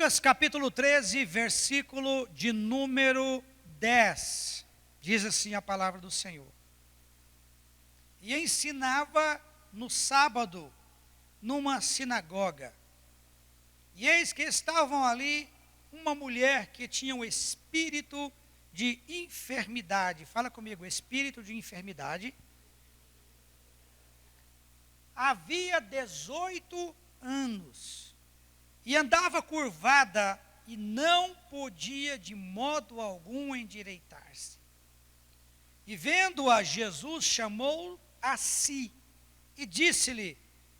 Lucas capítulo 13, versículo de número 10. Diz assim a palavra do Senhor. E ensinava no sábado, numa sinagoga. E eis que estavam ali uma mulher que tinha um espírito de enfermidade. Fala comigo, espírito de enfermidade. Havia 18 anos. E andava curvada e não podia de modo algum endireitar-se. E vendo-a, Jesus chamou a si e disse-lhe: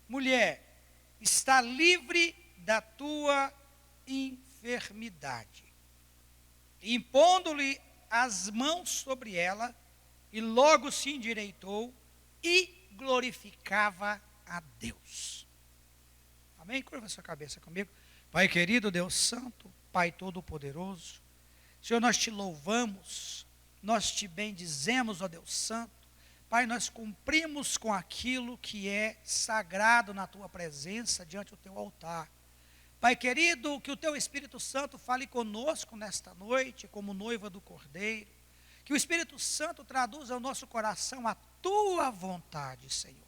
mulher, está livre da tua enfermidade. E impondo-lhe as mãos sobre ela, e logo se endireitou e glorificava a Deus. Amém? Curva sua cabeça comigo. Pai querido, Deus Santo, Pai Todo-Poderoso, Senhor, nós te louvamos, nós te bendizemos, ó Deus Santo. Pai, nós cumprimos com aquilo que é sagrado na tua presença, diante do teu altar. Pai querido, que o teu Espírito Santo fale conosco nesta noite, como noiva do Cordeiro. Que o Espírito Santo traduza ao nosso coração a tua vontade, Senhor.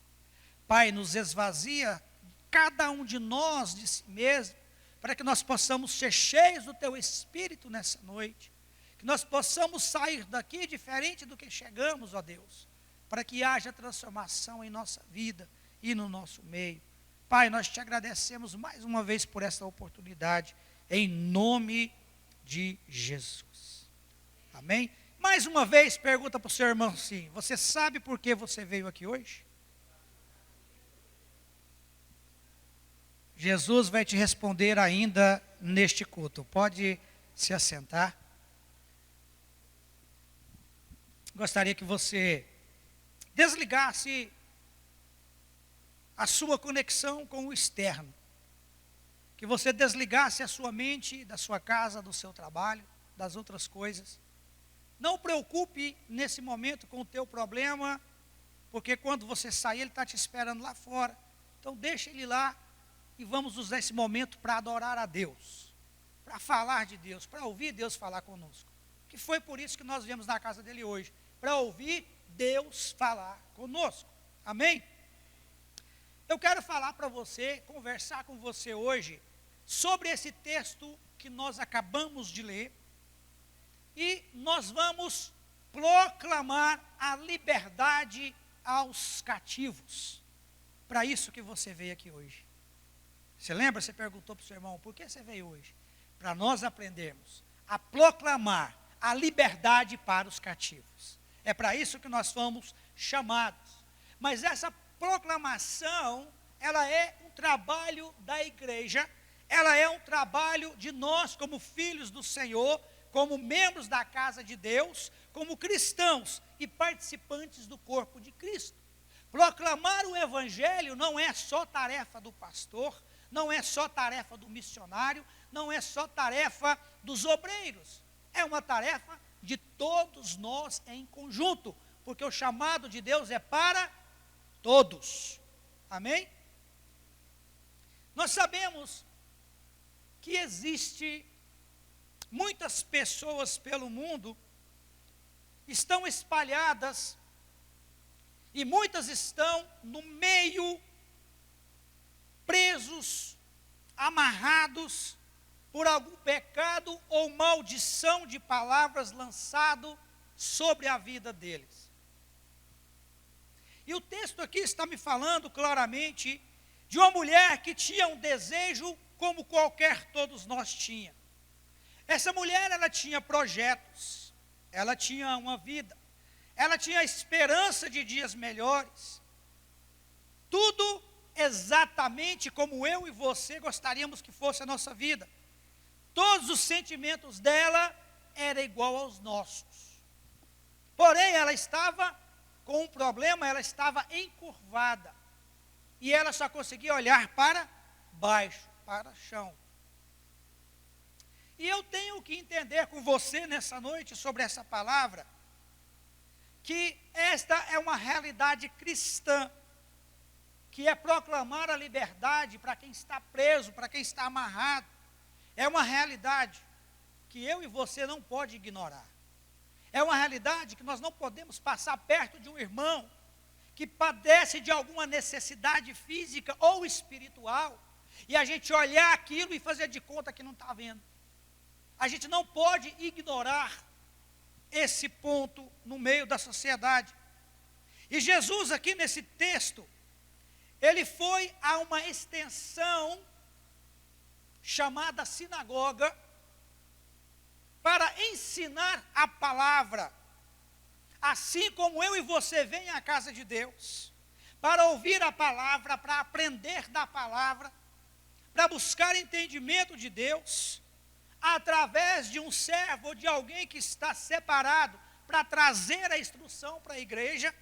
Pai, nos esvazia cada um de nós de si mesmo, para que nós possamos ser cheios do teu Espírito nessa noite. Que nós possamos sair daqui diferente do que chegamos, ó Deus, para que haja transformação em nossa vida e no nosso meio. Pai, nós te agradecemos mais uma vez por esta oportunidade, em nome de Jesus. Amém? Mais uma vez, pergunta para o seu irmão assim: você sabe por que você veio aqui hoje? Jesus vai te responder ainda neste culto. Pode se assentar. Gostaria que você desligasse a sua conexão com o externo. Que você desligasse a sua mente da sua casa, do seu trabalho, das outras coisas. Não preocupe nesse momento com o teu problema, porque quando você sair, ele está te esperando lá fora. Então deixa ele lá e vamos usar esse momento para adorar a Deus, para falar de Deus, para ouvir Deus falar conosco. Que foi por isso que nós viemos na casa dele hoje, para ouvir Deus falar conosco. Amém? Eu quero falar para você, conversar com você hoje, sobre esse texto que nós acabamos de ler, e nós vamos proclamar a liberdade aos cativos. Para isso que você veio aqui hoje. Você lembra? Você perguntou para o seu irmão, por que você veio hoje? Para nós aprendermos a proclamar a liberdade para os cativos. É para isso que nós fomos chamados. Mas essa proclamação, ela é um trabalho da igreja, ela é um trabalho de nós como filhos do Senhor, como membros da casa de Deus, como cristãos e participantes do corpo de Cristo. Proclamar o evangelho não é só tarefa do pastor, não é só tarefa do missionário, não é só tarefa dos obreiros. É uma tarefa de todos nós em conjunto, porque o chamado de Deus é para todos. Amém? Nós sabemos que existe muitas pessoas pelo mundo, estão espalhadas, e muitas estão no meio, presos, amarrados por algum pecado ou maldição de palavras lançado sobre a vida deles. E o texto aqui está me falando claramente de uma mulher que tinha um desejo como qualquer todos nós tinha. Essa mulher, ela tinha projetos, ela tinha uma vida, ela tinha esperança de dias melhores. Tudo exatamente como eu e você gostaríamos que fosse a nossa vida. Todos os sentimentos dela eram igual aos nossos. Porém, ela estava com um problema, ela estava encurvada. E ela só conseguia olhar para baixo, para o chão. E eu tenho que entender com você nessa noite sobre essa palavra, que esta é uma realidade cristã, que é proclamar a liberdade para quem está preso, para quem está amarrado. é uma realidade que eu e você não pode ignorar. É uma realidade que nós não podemos passar perto de um irmão que padece de alguma necessidade física ou espiritual, e a gente olhar aquilo e fazer de conta que não está vendo. A gente não pode ignorar esse ponto no meio da sociedade. E Jesus aqui nesse texto, ele foi a uma extensão chamada sinagoga para ensinar a palavra. Assim como eu e você vêm à casa de Deus, para ouvir a palavra, para aprender da palavra, para buscar entendimento de Deus, através de um servo ou de alguém que está separado para trazer a instrução para a igreja.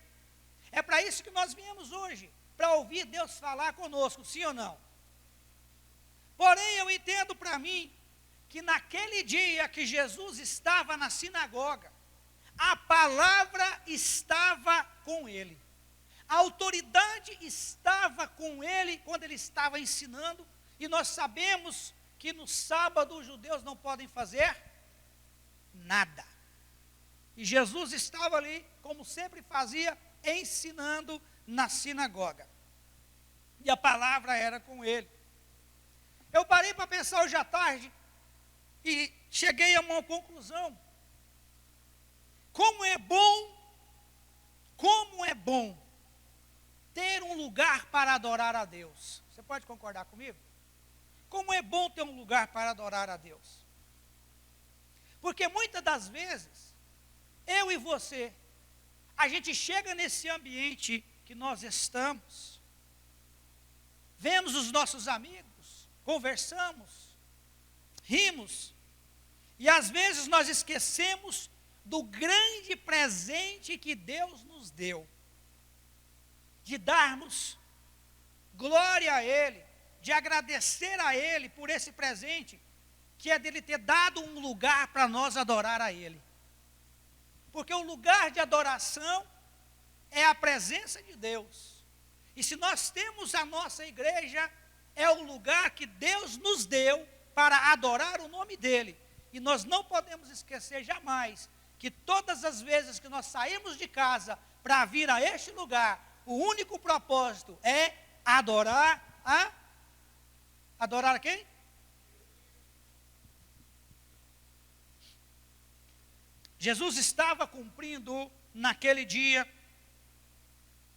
É para isso que nós viemos hoje, para ouvir Deus falar conosco, sim ou não? Porém, eu entendo para mim que naquele dia que Jesus estava na sinagoga, a palavra estava com ele. A autoridade estava com ele quando ele estava ensinando, e nós sabemos que no sábado os judeus não podem fazer nada. E Jesus estava ali, como sempre fazia, ensinando na sinagoga. E a palavra era com ele. Eu parei para pensar hoje à tarde e cheguei a uma conclusão. Como é bom ter um lugar para adorar a Deus. Você pode concordar comigo? Como é bom ter um lugar para adorar a Deus. Porque muitas das vezes, eu e você, a gente chega nesse ambiente que nós estamos, vemos os nossos amigos, conversamos, rimos, e às vezes nós esquecemos do grande presente que Deus nos deu, de darmos glória a Ele, de agradecer a Ele por esse presente, que é dele ter dado um lugar para nós adorar a Ele. Porque o lugar de adoração é a presença de Deus. E se nós temos a nossa igreja, é o lugar que Deus nos deu para adorar o nome dEle. E nós não podemos esquecer jamais que todas as vezes que nós saímos de casa para vir a este lugar, o único propósito é adorar a quem? Jesus estava cumprindo naquele dia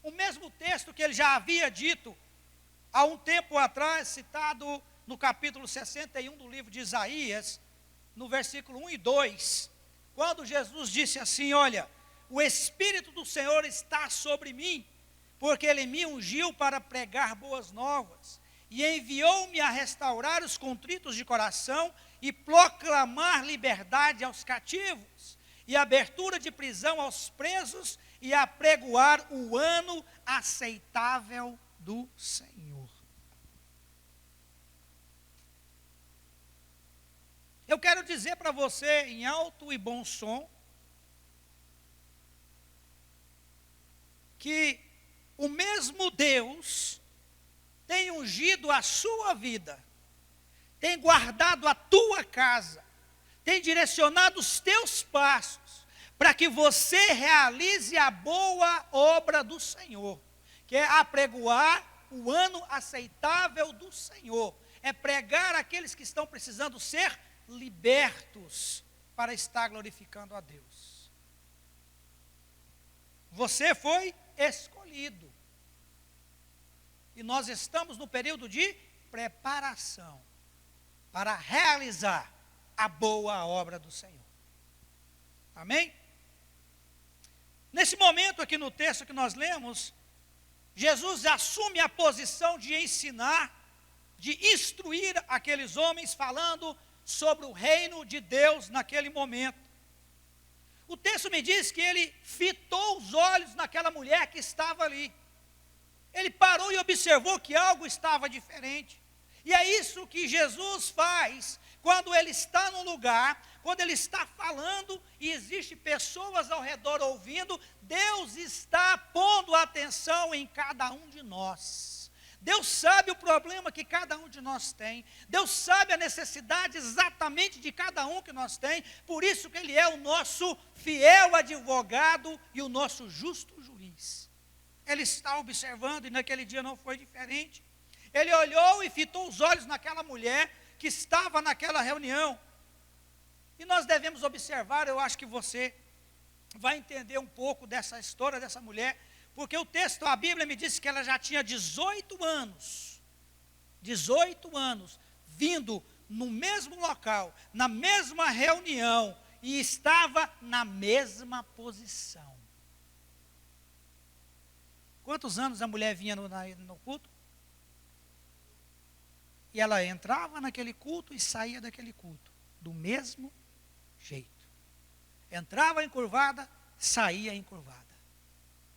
o mesmo texto que ele já havia dito há um tempo atrás, citado no capítulo 61 do livro de Isaías, no versículo 1 e 2, quando Jesus disse assim: olha, o Espírito do Senhor está sobre mim, porque Ele me ungiu para pregar boas novas, e enviou-me a restaurar os contritos de coração, e proclamar liberdade aos cativos, e abertura de prisão aos presos, e apregoar o ano aceitável do Senhor. Eu quero dizer para você, em alto e bom som, que o mesmo Deus tem ungido a sua vida, tem guardado a tua casa, tem direcionado os teus passos, para que você realize a boa obra do Senhor, que é apregoar o ano aceitável do Senhor, é pregar aqueles que estão precisando ser libertos para estar glorificando a Deus. Você foi escolhido. E nós estamos no período de preparação para realizar a boa obra do Senhor. Amém? Nesse momento aqui no texto que nós lemos, Jesus assume a posição de ensinar, de instruir aqueles homens, falando sobre o reino de Deus naquele momento. O texto me diz que ele fitou os olhos naquela mulher que estava ali. Ele parou e observou que algo estava diferente. E é isso que Jesus faz quando ele está num lugar, quando ele está falando e existe pessoas ao redor ouvindo. Deus está pondo atenção em cada um de nós. Deus sabe o problema que cada um de nós tem. Deus sabe a necessidade exatamente de cada um que nós tem. Por isso que Ele é o nosso fiel advogado e o nosso justo juiz. Ele está observando e naquele dia não foi diferente. Ele olhou e fitou os olhos naquela mulher que estava naquela reunião. E nós devemos observar, eu acho que você vai entender um pouco dessa história dessa mulher, porque o texto, a Bíblia me disse que ela já tinha 18 anos, vindo no mesmo local, na mesma reunião, e estava na mesma posição. Quantos anos a mulher vinha no culto? E ela entrava naquele culto e saía daquele culto, do mesmo jeito. Entrava encurvada, saía encurvada.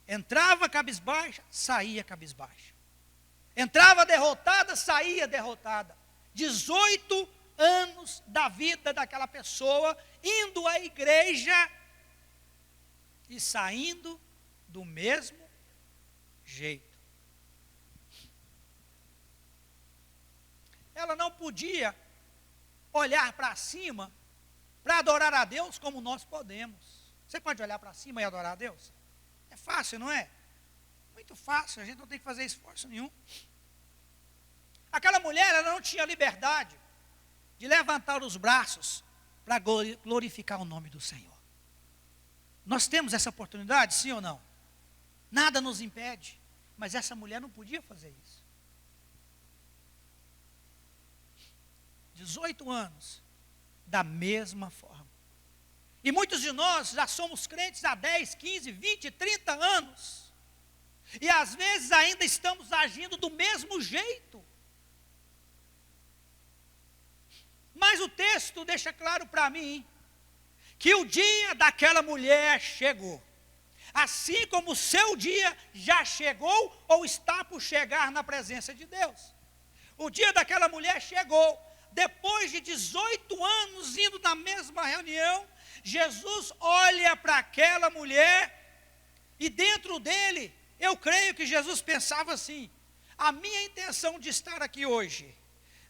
Entrava cabisbaixa, saía cabisbaixa. Entrava derrotada, saía derrotada. 18 anos da vida daquela pessoa, indo à igreja e saindo do mesmo jeito. Ela não podia olhar para cima para adorar a Deus como nós podemos. Você pode olhar para cima e adorar a Deus? É fácil, não é? Muito fácil, a gente não tem que fazer esforço nenhum. Aquela mulher, ela não tinha liberdade de levantar os braços para glorificar o nome do Senhor. Nós temos essa oportunidade, sim ou não? Nada nos impede, mas essa mulher não podia fazer isso. 18 anos, da mesma forma. E muitos de nós já somos crentes há 10, 15, 20, 30 anos. E às vezes ainda estamos agindo do mesmo jeito. Mas o texto deixa claro para mim que o dia daquela mulher chegou. Assim como o seu dia já chegou ou está por chegar na presença de Deus. O dia daquela mulher chegou. Depois de 18 anos indo na mesma reunião, Jesus olha para aquela mulher e dentro dele, eu creio que Jesus pensava assim: a minha intenção de estar aqui hoje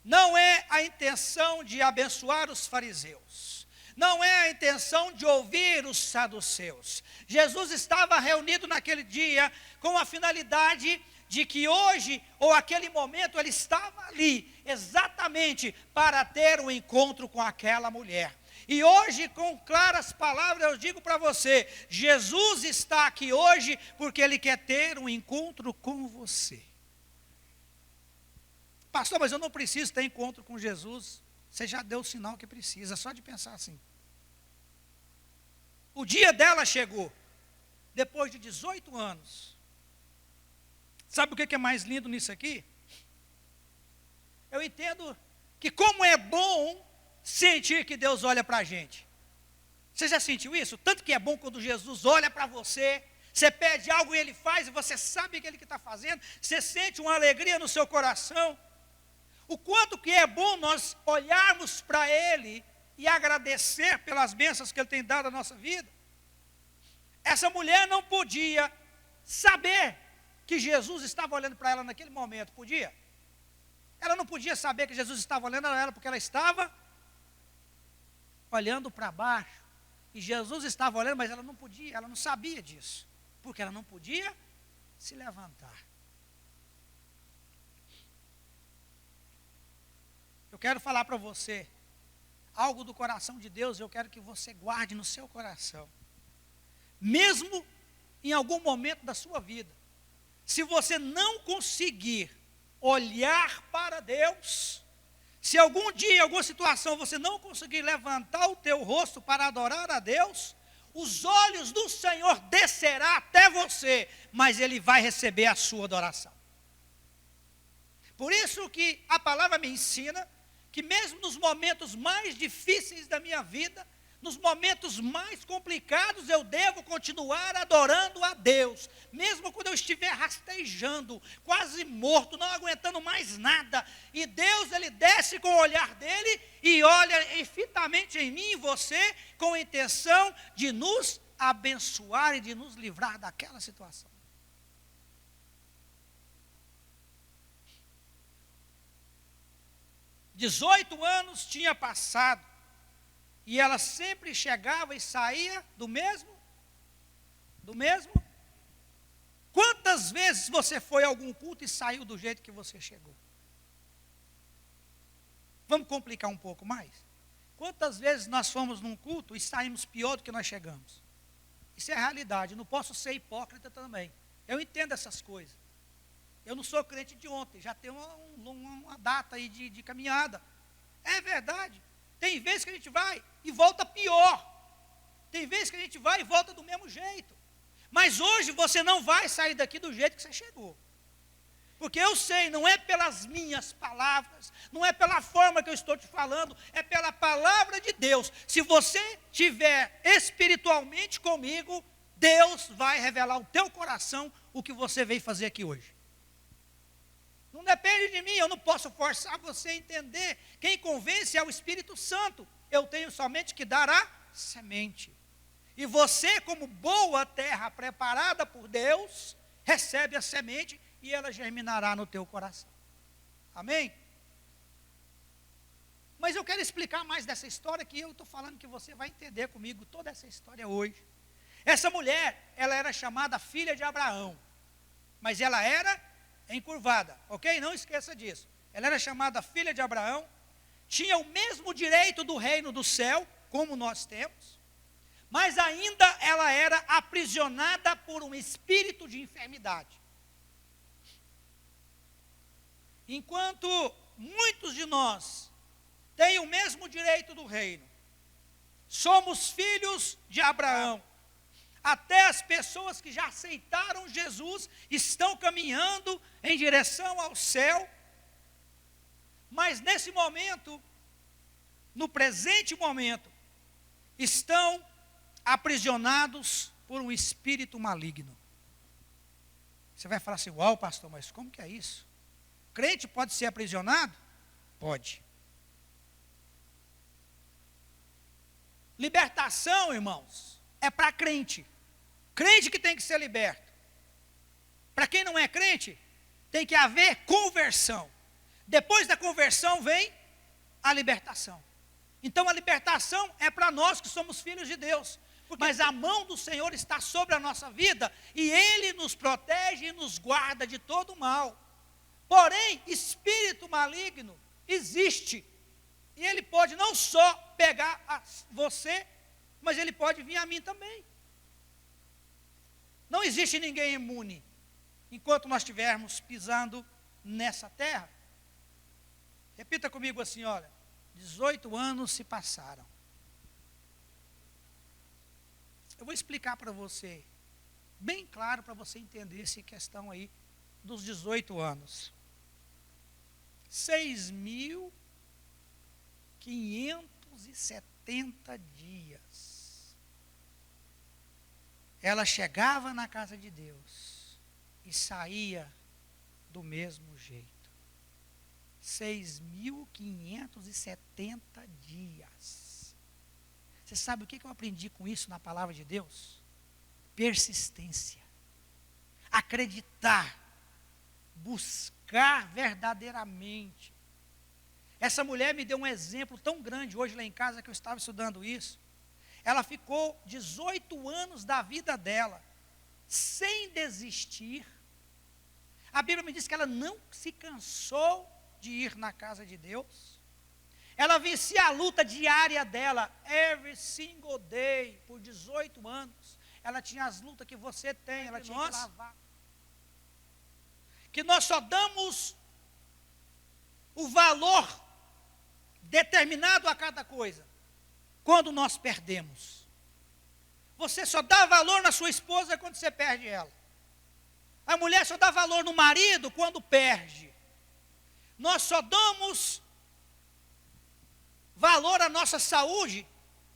não é a intenção de abençoar os fariseus, não é a intenção de ouvir os saduceus. Jesus estava reunido naquele dia com a finalidade de que hoje, ou aquele momento, ele estava ali, exatamente para ter um encontro com aquela mulher. E hoje, com claras palavras, eu digo para você, Jesus está aqui hoje, porque Ele quer ter um encontro com você. Pastor, mas eu não preciso ter encontro com Jesus. Você já deu o sinal que precisa, só de pensar assim. O dia dela chegou, depois de 18 anos. Sabe o que é mais lindo nisso aqui? Eu entendo que como é bom sentir que Deus olha para a gente. Você já sentiu isso? Tanto que é bom quando Jesus olha para você, você pede algo e Ele faz, e você sabe que Ele que está fazendo, você sente uma alegria no seu coração. O quanto que é bom nós olharmos para Ele e agradecer pelas bênçãos que Ele tem dado à nossa vida. Essa mulher não podia saber que Jesus estava olhando para ela naquele momento, podia? Ela não podia saber que Jesus estava olhando para ela porque ela estava olhando para baixo. E Jesus estava olhando, mas ela não podia, ela não sabia disso, porque ela não podia se levantar. Eu quero falar para você algo do coração de Deus, eu quero que você guarde no seu coração. Mesmo em algum momento da sua vida, se você não conseguir olhar para Deus, se algum dia, em alguma situação, você não conseguir levantar o teu rosto para adorar a Deus, os olhos do Senhor descerá até você, mas Ele vai receber a sua adoração. Por isso que a palavra me ensina que mesmo nos momentos mais difíceis da minha vida, nos momentos mais complicados, eu devo continuar adorando a Deus. Mesmo quando eu estiver rastejando, quase morto, não aguentando mais nada. E Deus, Ele desce com o olhar dEle e olha infinitamente em mim e você, com a intenção de nos abençoar e de nos livrar daquela situação. 18 anos tinha passado. E ela sempre chegava e saía do mesmo? Quantas vezes você foi a algum culto e saiu do jeito que você chegou? Vamos complicar um pouco mais? Quantas vezes nós fomos num culto e saímos pior do que nós chegamos? Isso é a realidade, não posso ser hipócrita também. Eu entendo essas coisas. Eu não sou crente de ontem, já tem uma data aí de caminhada. É verdade. Tem vezes que a gente vai e volta pior. Tem vezes que a gente vai e volta do mesmo jeito. Mas hoje você não vai sair daqui do jeito que você chegou. Porque eu sei, não é pelas minhas palavras, não é pela forma que eu estou te falando, é pela palavra de Deus. Se você estiver espiritualmente comigo, Deus vai revelar ao teu coração o que você veio fazer aqui hoje. Não depende de mim, eu não posso forçar você a entender. Quem convence é o Espírito Santo. Eu tenho somente que dar a semente. E você, como boa terra preparada por Deus, recebe a semente e ela germinará no teu coração. Amém? Mas eu quero explicar mais dessa história, que eu estou falando que você vai entender comigo toda essa história hoje. Essa mulher, ela era chamada filha de Abraão, mas ela era encurvada, ok? Não esqueça disso. Ela era chamada filha de Abraão, tinha o mesmo direito do reino do céu, como nós temos, mas ainda ela era aprisionada por um espírito de enfermidade. Enquanto muitos de nós têm o mesmo direito do reino, somos filhos de Abraão. Até as pessoas que já aceitaram Jesus estão caminhando em direção ao céu, mas nesse momento, no presente momento, estão aprisionados por um espírito maligno. Você vai falar assim: uau, pastor, mas como que é isso? Crente pode ser aprisionado? Pode. Libertação, irmãos, é para crente. Crente que tem que ser liberto. Para quem não é crente, tem que haver conversão. Depois da conversão vem a libertação. Então a libertação é para nós que somos filhos de Deus. Mas a mão do Senhor está sobre a nossa vida e Ele nos protege e nos guarda de todo mal. Porém, espírito maligno existe. E ele pode não só pegar você, mas ele pode vir a mim também. Não existe ninguém imune enquanto nós estivermos pisando nessa terra. Repita comigo assim, olha: 18 anos se passaram. Eu vou explicar para você, bem claro, para você entender essa questão aí dos 18 anos. 6.570 dias. Ela chegava na casa de Deus e saía do mesmo jeito. 6.570 dias. Você sabe o que eu aprendi com isso na palavra de Deus? Persistência. Acreditar. Buscar verdadeiramente. Essa mulher me deu um exemplo tão grande hoje lá em casa, que eu estava estudando isso. Ela ficou 18 anos da vida dela sem desistir. A Bíblia me diz que ela não se cansou de ir na casa de Deus. Ela vencia a luta diária dela, every single day, por 18 anos. Ela tinha as lutas que você tem, ela tinha que lavar. Que nós só damos o valor determinado a cada coisa quando nós perdemos. Você só dá valor na sua esposa quando você perde ela. A mulher só dá valor no marido quando perde. Nós só damos valor à nossa saúde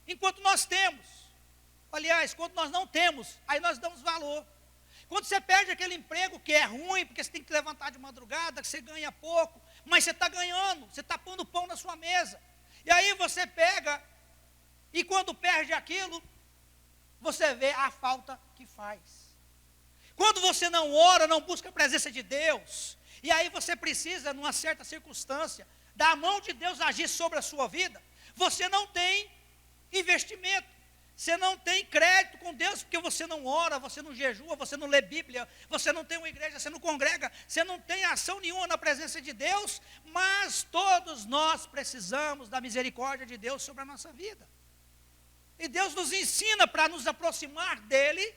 enquanto nós temos. Aliás, quando nós não temos, aí nós damos valor. Quando você perde aquele emprego que é ruim, porque você tem que levantar de madrugada, que você ganha pouco, mas você está ganhando, você está pondo pão na sua mesa. E aí você pega, e quando perde aquilo, você vê a falta que faz. Quando você não ora, não busca a presença de Deus, e aí você precisa, numa certa circunstância, da mão de Deus agir sobre a sua vida, você não tem investimento. Você não tem crédito com Deus, porque você não ora, você não jejua, você não lê Bíblia, você não tem uma igreja, você não congrega, você não tem ação nenhuma na presença de Deus, mas todos nós precisamos da misericórdia de Deus sobre a nossa vida. E Deus nos ensina para nos aproximar dEle,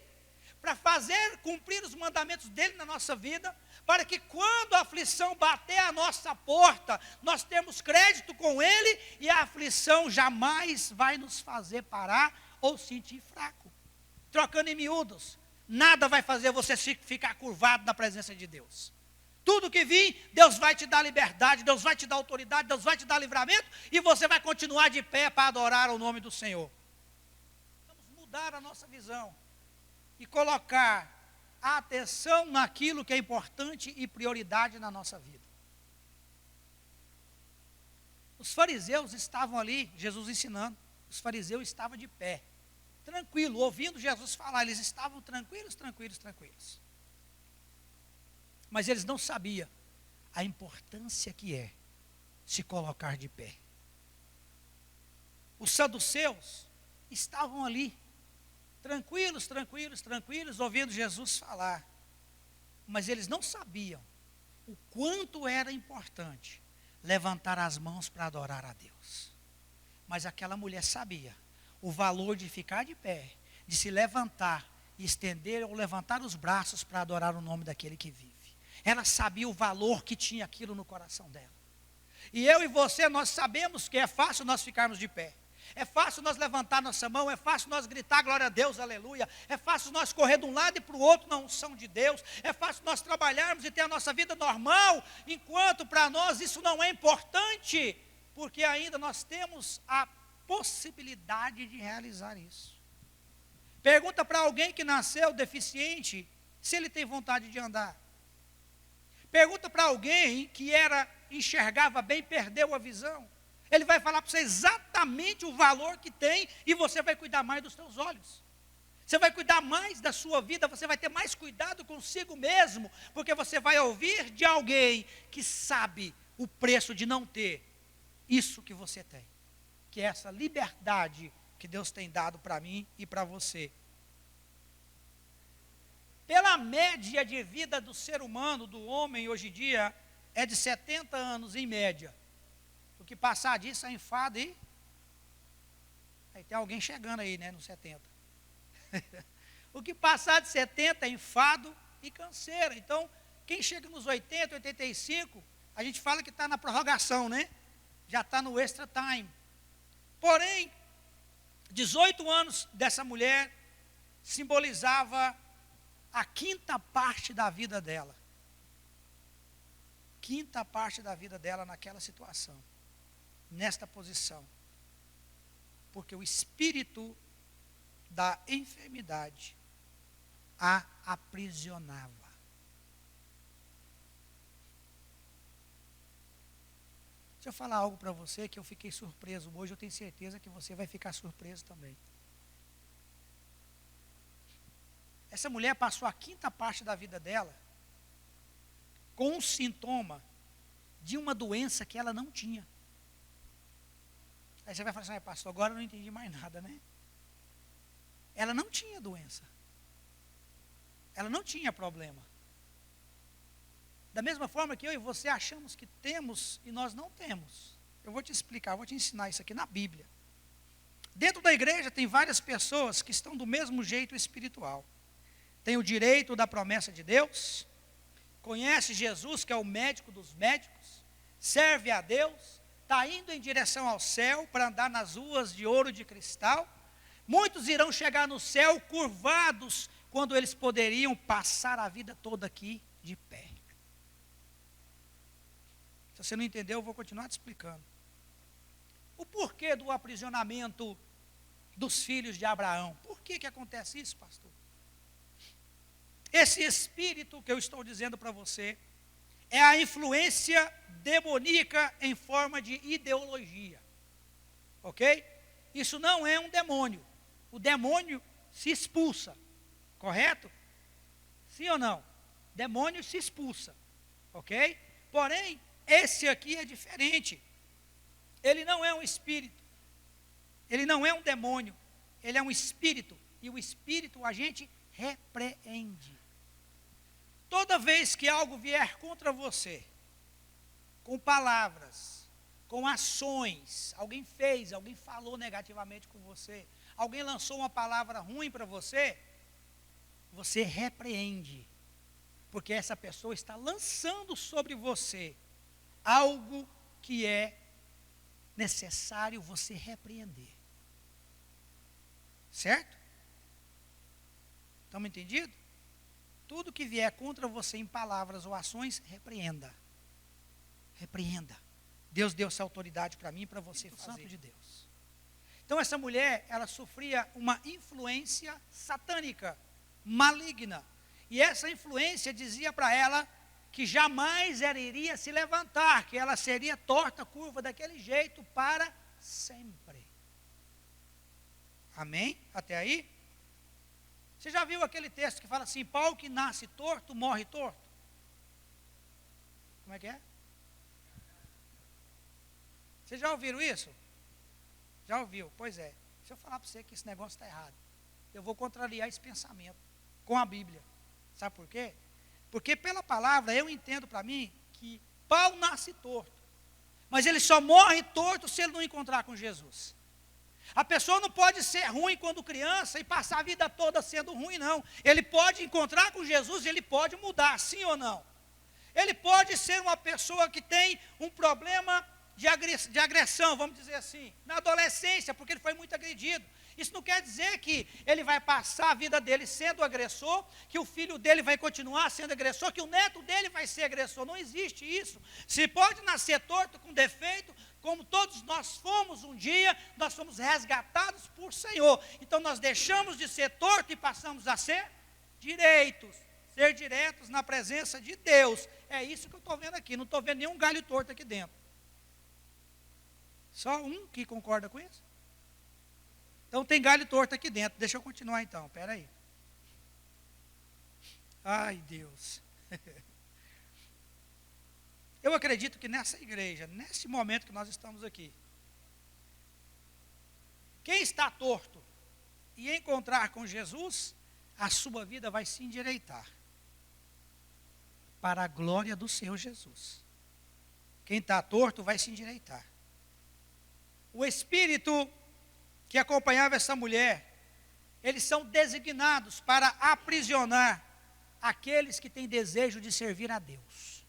para fazer cumprir os mandamentos dEle na nossa vida, para que quando a aflição bater a nossa porta, nós temos crédito com Ele, e a aflição jamais vai nos fazer parar ou sentir fraco. Trocando em miúdos, nada vai fazer você ficar curvado na presença de Deus. Tudo que vir, Deus vai te dar liberdade, Deus vai te dar autoridade, Deus vai te dar livramento, e você vai continuar de pé para adorar o nome do Senhor. Vamos mudar a nossa visão e colocar a atenção naquilo que é importante e prioridade na nossa vida. Os fariseus estavam ali, Jesus ensinando, os fariseus estavam de pé, tranquilo, ouvindo Jesus falar, eles estavam tranquilos. Mas eles não sabiam a importância que é se colocar de pé. Os saduceus estavam ali, tranquilos, ouvindo Jesus falar. Mas eles não sabiam o quanto era importante levantar as mãos para adorar a Deus. Mas aquela mulher sabia o valor de ficar de pé, de se levantar e estender ou levantar os braços para adorar o nome daquele que vive. Ela sabia o valor que tinha aquilo no coração dela. E eu e você, nós sabemos que é fácil nós ficarmos de pé. É fácil nós levantar nossa mão, é fácil nós gritar glória a Deus, aleluia. É fácil nós correr de um lado e para o outro na unção de Deus. É fácil nós trabalharmos e ter a nossa vida normal, enquanto para nós isso não é importante, porque ainda nós temos a possibilidade de realizar isso. Pergunta para alguém que nasceu deficiente se ele tem vontade de andar. Pergunta para alguém que enxergava bem, perdeu a visão. Ele vai falar para você exatamente o valor que tem, e você vai cuidar mais dos seus olhos. Você vai cuidar mais da sua vida, você vai ter mais cuidado consigo mesmo, porque você vai ouvir de alguém que sabe o preço de não ter isso que você tem, que é essa liberdade que Deus tem dado para mim e para você. Pela média de vida do ser humano, do homem, hoje em dia, é de 70 anos em média. O que passar disso é enfado e... Aí tem alguém chegando aí, né, nos 70. O que passar de 70 é enfado e canseira. Então, quem chega nos 80, 85, a gente fala que está na prorrogação, né? Já está no extra time. Porém, 18 anos dessa mulher simbolizava a quinta parte da vida dela. Quinta parte da vida dela naquela situação, nesta posição. Porque o espírito da enfermidade a aprisionava. Deixa eu falar algo para você que eu fiquei surpreso hoje, eu tenho certeza que você vai ficar surpreso também. Essa mulher passou a quinta parte da vida dela com um sintoma de uma doença que ela não tinha. Aí você vai falar assim, pastor, agora eu não entendi mais nada, né? Ela não tinha doença. Ela não tinha problema. Da mesma forma que eu e você achamos que temos e nós não temos. Eu vou te explicar, vou te ensinar isso aqui na Bíblia. Dentro da igreja tem várias pessoas que estão do mesmo jeito espiritual. Tem o direito da promessa de Deus, conhece Jesus, que é o médico dos médicos, serve a Deus, está indo em direção ao céu para andar nas ruas de ouro e de cristal. Muitos irão chegar no céu curvados, quando eles poderiam passar a vida toda aqui de pé. Se você não entendeu, eu vou continuar te explicando. O porquê do aprisionamento dos filhos de Abraão. Por que acontece isso, pastor? Esse espírito que eu estou dizendo para você é a influência demoníaca em forma de ideologia. Ok? Isso não é um demônio. O demônio se expulsa. Correto? Sim ou não? Demônio se expulsa. Ok? Porém, esse aqui é diferente. ele não é um espírito, ele não é um demônio, ele é um espírito, e o espírito a gente repreende. Toda vez que algo vier contra você, com palavras, com ações, alguém fez, alguém falou negativamente com você, alguém lançou uma palavra ruim para você, você repreende, porque essa pessoa está lançando sobre você algo que é necessário você repreender. Certo? Estamos entendidos? Tudo que vier contra você em palavras ou ações, repreenda. Repreenda. Deus deu essa autoridade para mim e para você fazer. Santo de Deus. Então essa mulher, ela sofria uma influência satânica, maligna. E essa influência dizia para ela que jamais ela iria se levantar, que ela seria torta, curva daquele jeito para sempre. Amém? Até aí? Você já viu aquele texto que fala assim, pau que nasce torto, morre torto? Como é que é? Vocês já ouviram isso? Já ouviu? Pois é. Se eu falar para você que esse negócio está errado, eu vou contrariar esse pensamento com a Bíblia. Sabe por quê? Porque pela palavra eu entendo para mim que pau nasce torto. Mas ele só morre torto se ele não encontrar com Jesus. A pessoa não pode ser ruim quando criança e passar a vida toda sendo ruim, não. Ele pode encontrar com Jesus e ele pode mudar, sim ou não? Ele pode ser uma pessoa que tem um problema de agressão, vamos dizer assim, na adolescência, porque ele foi muito agredido. Isso não quer dizer que ele vai passar a vida dele sendo agressor, que o filho dele vai continuar sendo agressor, que o neto dele vai ser agressor. Não existe isso. Se pode nascer torto, com defeito, como todos nós fomos um dia, nós fomos resgatados por Senhor. Então nós deixamos de ser torto e passamos a ser direitos. Ser diretos na presença de Deus. É isso que eu estou vendo aqui. Não estou vendo nenhum galho torto aqui dentro. Só um que concorda com isso? Então tem galho torto aqui dentro. Deixa eu continuar então, espera aí. Ai, Deus. Eu acredito que nessa igreja, nesse momento que nós estamos aqui, quem está torto e encontrar com Jesus, a sua vida vai se endireitar. Para a glória do Senhor Jesus. Quem está torto vai se endireitar. O espírito que acompanhava essa mulher, eles são designados para aprisionar aqueles que têm desejo de servir a Deus.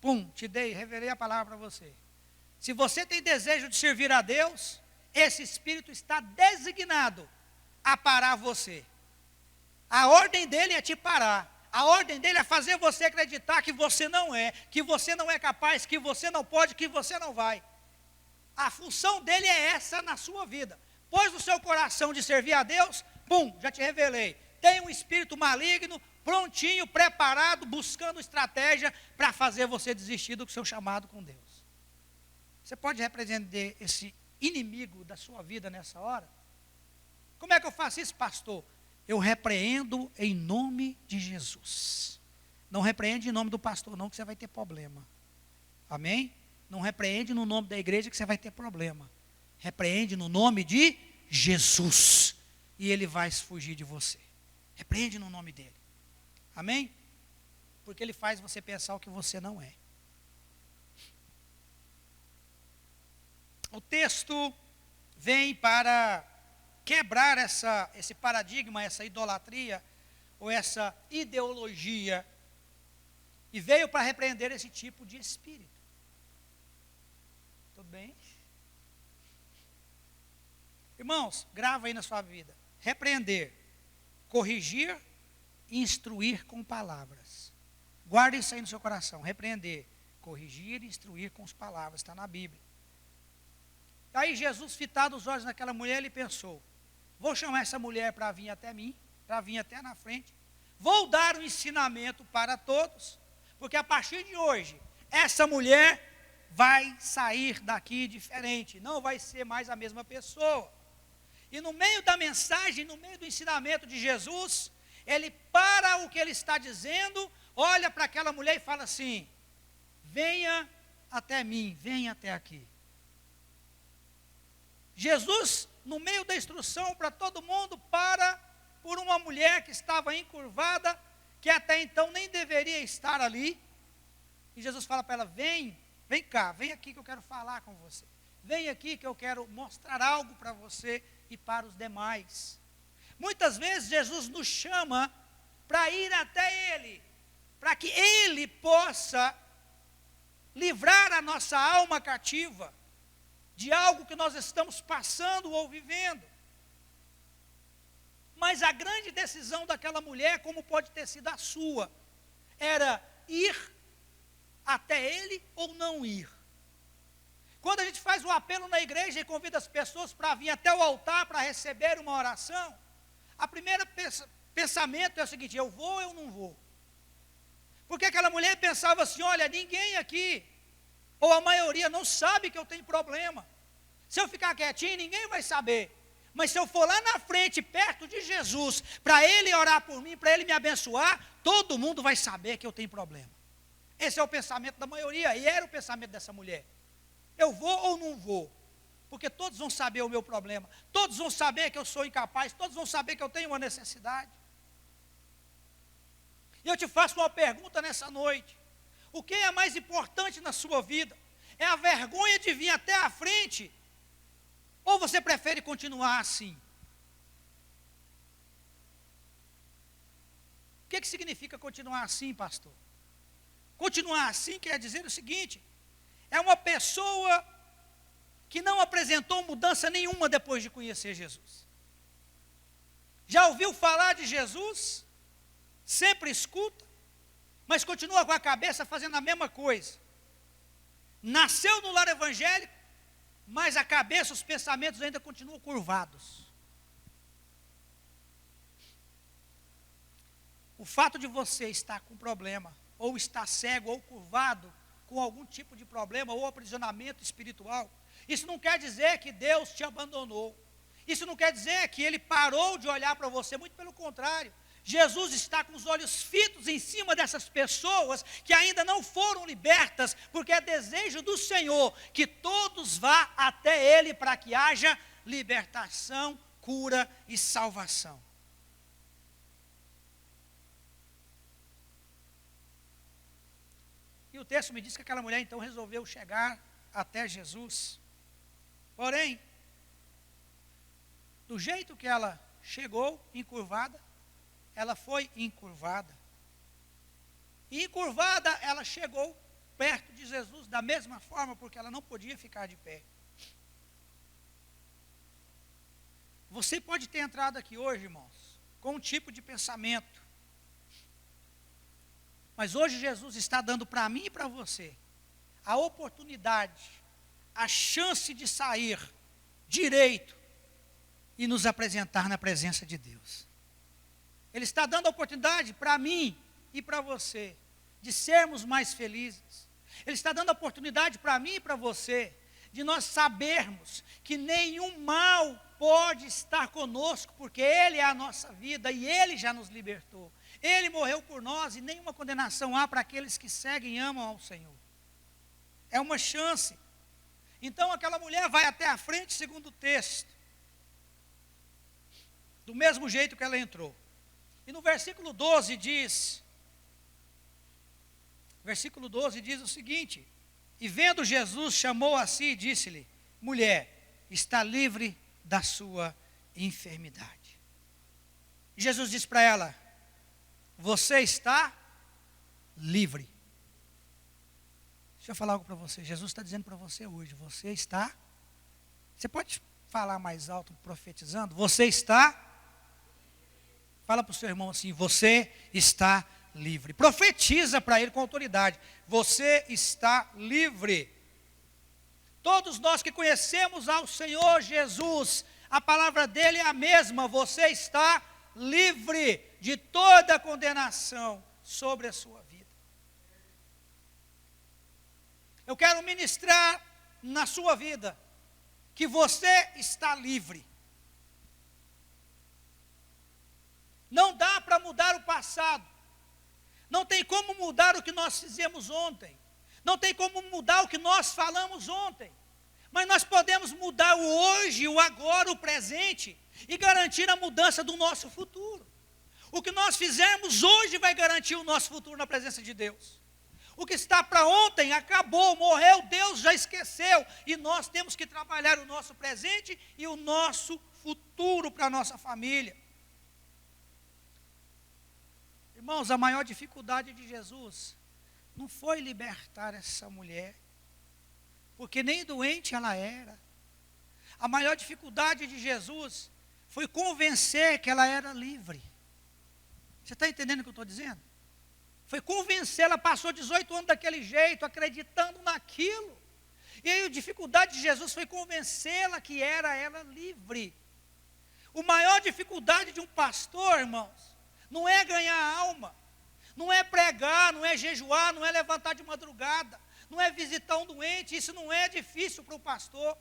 Pum, revelei a palavra para você. Se você tem desejo de servir a Deus, esse espírito está designado a parar você. A ordem dele é te parar. A ordem dele é fazer você acreditar que você não é capaz, que você não pode, que você não vai. A função dele é essa na sua vida. Pôs no seu coração de servir a Deus, pum, já te revelei. Tem um espírito maligno, prontinho, preparado, buscando estratégia para fazer você desistir do seu chamado com Deus. Você pode repreender esse inimigo da sua vida nessa hora? Como é que eu faço isso, pastor? Eu repreendo em nome de Jesus. Não repreende em nome do pastor não, que você vai ter problema. Amém? Não repreende no nome da igreja que você vai ter problema. Repreende no nome de Jesus. E ele vai fugir de você. Repreende no nome dele. Amém? Porque ele faz você pensar o que você não é. O texto vem para quebrar esse paradigma, essa idolatria, ou essa ideologia. E veio para repreender esse tipo de espírito. Tudo bem? Irmãos, grava aí na sua vida. Repreender, corrigir e instruir com palavras. Guarde isso aí no seu coração. Repreender, corrigir e instruir com as palavras. Está na Bíblia. Aí Jesus, fitado os olhos naquela mulher, ele pensou, vou chamar essa mulher para vir até mim, para vir até na frente. Vou dar um ensinamento para todos, porque a partir de hoje, essa mulher vai sair daqui diferente, não vai ser mais a mesma pessoa. E no meio da mensagem, no meio do ensinamento de Jesus, ele para o que ele está dizendo, olha para aquela mulher e fala assim, venha até mim, venha até aqui. Jesus, no meio da instrução para todo mundo, para por uma mulher que estava encurvada, que até então nem deveria estar ali. E Jesus fala para ela: vem cá, vem aqui que eu quero falar com você. Vem aqui que eu quero mostrar algo para você e para os demais. Muitas vezes Jesus nos chama para ir até Ele, para que Ele possa livrar a nossa alma cativa de algo que nós estamos passando ou vivendo. Mas a grande decisão daquela mulher, como pode ter sido a sua, era ir até Ele ou não ir. Quando a gente faz um apelo na igreja e convida as pessoas para vir até o altar para receber uma oração, a primeira pensamento é o seguinte: eu vou ou eu não vou? Porque aquela mulher pensava assim: olha, ninguém aqui, ou a maioria, não sabe que eu tenho problema. Se eu ficar quietinho, ninguém vai saber. Mas se eu for lá na frente, perto de Jesus, para Ele orar por mim, para Ele me abençoar, todo mundo vai saber que eu tenho problema. Esse é o pensamento da maioria, e era o pensamento dessa mulher. Eu vou ou não vou? Porque todos vão saber o meu problema, todos vão saber que eu sou incapaz, todos vão saber que eu tenho uma necessidade. E eu te faço uma pergunta nessa noite: o que é mais importante na sua vida? É a vergonha de vir até a frente? Ou você prefere continuar assim? O que significa continuar assim, pastor? Continuar assim quer dizer o seguinte: é uma pessoa que não apresentou mudança nenhuma depois de conhecer Jesus. Já ouviu falar de Jesus? Sempre escuta, mas continua com a cabeça fazendo a mesma coisa. Nasceu no lar evangélico, mas a cabeça, os pensamentos ainda continuam curvados. O fato de você estar com problema, ou estar cego, ou curvado, com algum tipo de problema, ou aprisionamento espiritual, isso não quer dizer que Deus te abandonou. Isso não quer dizer que Ele parou de olhar para você, muito pelo contrário. Jesus está com os olhos fitos em cima dessas pessoas que ainda não foram libertas, porque é desejo do Senhor que todos vá até Ele para que haja libertação, cura e salvação. E o texto me diz que aquela mulher então resolveu chegar até Jesus. Porém, do jeito que ela chegou, encurvada, ela foi encurvada. E encurvada, ela chegou perto de Jesus da mesma forma, porque ela não podia ficar de pé. Você pode ter entrado aqui hoje, irmãos, com um tipo de pensamento. Mas hoje Jesus está dando para mim e para você a oportunidade, a chance de sair direito e nos apresentar na presença de Deus. Ele está dando a oportunidade para mim e para você de sermos mais felizes. Ele está dando a oportunidade para mim e para você de nós sabermos que nenhum mal pode estar conosco, porque Ele é a nossa vida e Ele já nos libertou. Ele morreu por nós e nenhuma condenação há para aqueles que seguem e amam ao Senhor. É uma chance. Então aquela mulher vai até a frente, segundo o texto, do mesmo jeito que ela entrou. E no versículo 12 diz o seguinte: e vendo Jesus, chamou a si e disse-lhe: mulher, está livre da sua enfermidade. E Jesus disse para ela: você está livre. Deixa eu falar algo para você. Jesus está dizendo para você hoje: você está. Você pode falar mais alto, profetizando? Você está. Fala para o seu irmão assim: você está livre. Profetiza para ele com autoridade: você está livre. Todos nós que conhecemos ao Senhor Jesus, a palavra dele é a mesma: você está livre de toda condenação sobre a sua vida. Eu quero ministrar na sua vida que você está livre. Não dá para mudar o passado. Não tem como mudar o que nós fizemos ontem. Não tem como mudar o que nós falamos ontem. Mas nós podemos mudar o hoje, o agora, o presente e garantir a mudança do nosso futuro. O que nós fizermos hoje vai garantir o nosso futuro na presença de Deus. O que está para ontem acabou, morreu, Deus já esqueceu. E nós temos que trabalhar o nosso presente e o nosso futuro para a nossa família. Irmãos, a maior dificuldade de Jesus não foi libertar essa mulher, porque nem doente ela era. A maior dificuldade de Jesus foi convencer que ela era livre. Você está entendendo o que eu estou dizendo? Foi convencer, ela passou 18 anos daquele jeito, acreditando naquilo. E aí a dificuldade de Jesus foi convencê-la que era ela livre. A maior dificuldade de um pastor, irmãos, não é ganhar alma, não é pregar, não é jejuar, não é levantar de madrugada, não é visitar um doente. Isso não é difícil para o pastor.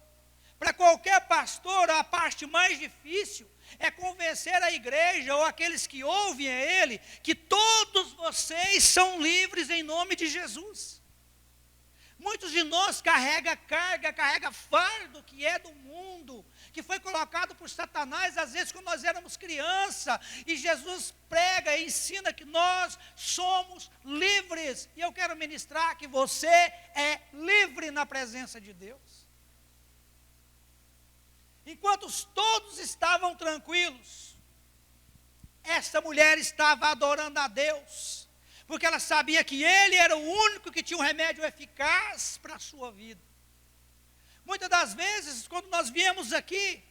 Para qualquer pastor, a parte mais difícil é convencer a igreja ou aqueles que ouvem a ele que todos vocês são livres em nome de Jesus. Muitos de nós carrega carga, carrega fardo que é do mundo, que foi colocado por Satanás, às vezes quando nós éramos criança, e Jesus prega e ensina que nós somos livres. E eu quero ministrar que você é livre na presença de Deus. Enquanto todos estavam tranquilos, essa mulher estava adorando a Deus, porque ela sabia que Ele era o único que tinha um remédio eficaz para a sua vida. Muitas das vezes, quando nós viemos aqui,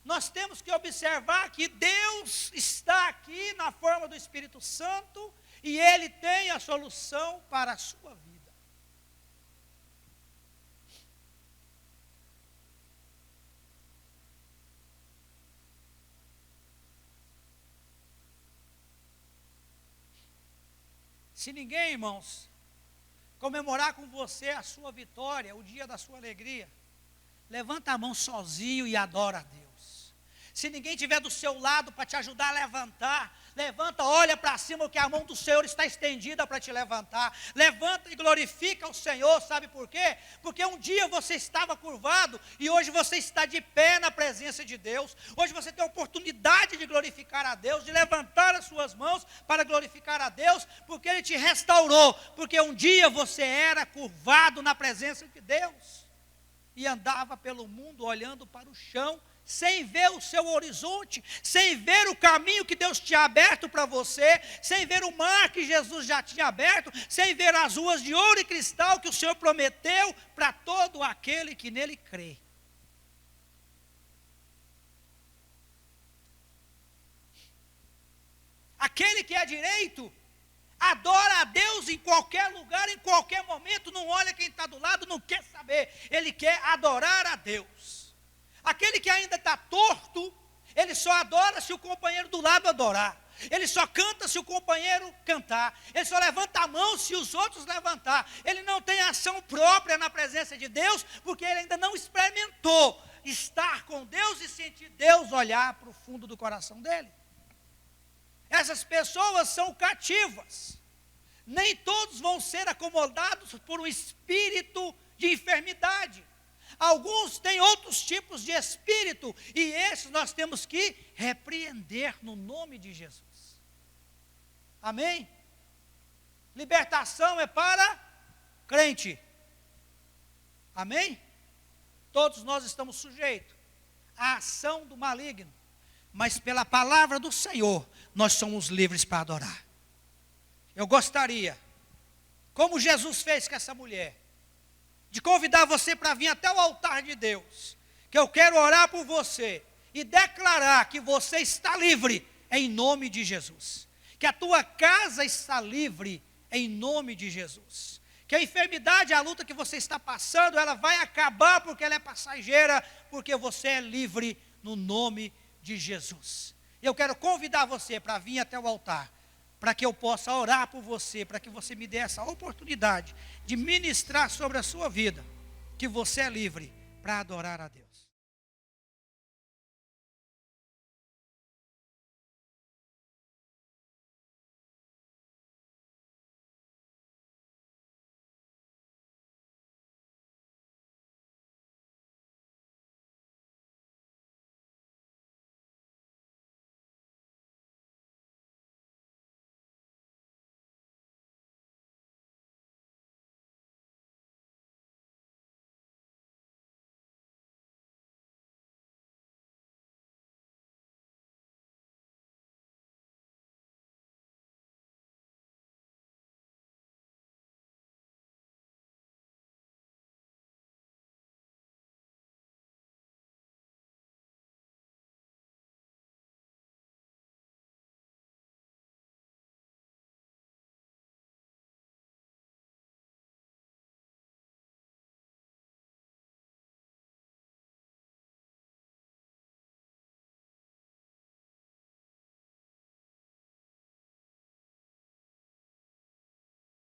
nós temos que observar que Deus está aqui na forma do Espírito Santo, e Ele tem a solução para a sua vida. Se ninguém, irmãos, comemorar com você a sua vitória, o dia da sua alegria, levanta a mão sozinho e adora a Deus. Se ninguém estiver do seu lado para te ajudar a levantar, levanta, olha para cima, que a mão do Senhor está estendida para te levantar. Levanta e glorifica o Senhor, sabe por quê? Porque um dia você estava curvado e hoje você está de pé na presença de Deus. Hoje você tem a oportunidade de glorificar a Deus, de levantar as suas mãos para glorificar a Deus, porque Ele te restaurou. Porque um dia você era curvado na presença de Deus e andava pelo mundo olhando para o chão, sem ver o seu horizonte, sem ver o caminho que Deus tinha aberto para você, sem ver o mar que Jesus já tinha aberto, sem ver as ruas de ouro e cristal que o Senhor prometeu para todo aquele que nele crê. Aquele que é direito, adora a Deus em qualquer lugar, em qualquer momento, não olha quem está do lado, não quer saber, ele quer adorar a Deus. Aquele que ainda está torto, ele só adora se o companheiro do lado adorar. Ele só canta se o companheiro cantar. Ele só levanta a mão se os outros levantar. Ele não tem ação própria na presença de Deus, porque ele ainda não experimentou estar com Deus e sentir Deus olhar para o fundo do coração dele. Essas pessoas são cativas. Nem todos vão ser acomodados por um espírito de enfermidade. Alguns têm outros tipos de espírito, e esses nós temos que repreender no nome de Jesus. Amém? Libertação é para crente. Amém? Todos nós estamos sujeitos à ação do maligno, mas pela palavra do Senhor, nós somos livres para adorar. Eu gostaria, como Jesus fez com essa mulher, de convidar você para vir até o altar de Deus, que eu quero orar por você e declarar que você está livre em nome de Jesus, que a tua casa está livre em nome de Jesus, que a enfermidade, a luta que você está passando, ela vai acabar porque ela é passageira, porque você é livre no nome de Jesus. Eu quero convidar você para vir até o altar, para que eu possa orar por você, para que você me dê essa oportunidade de ministrar sobre a sua vida, que você é livre para adorar a Deus.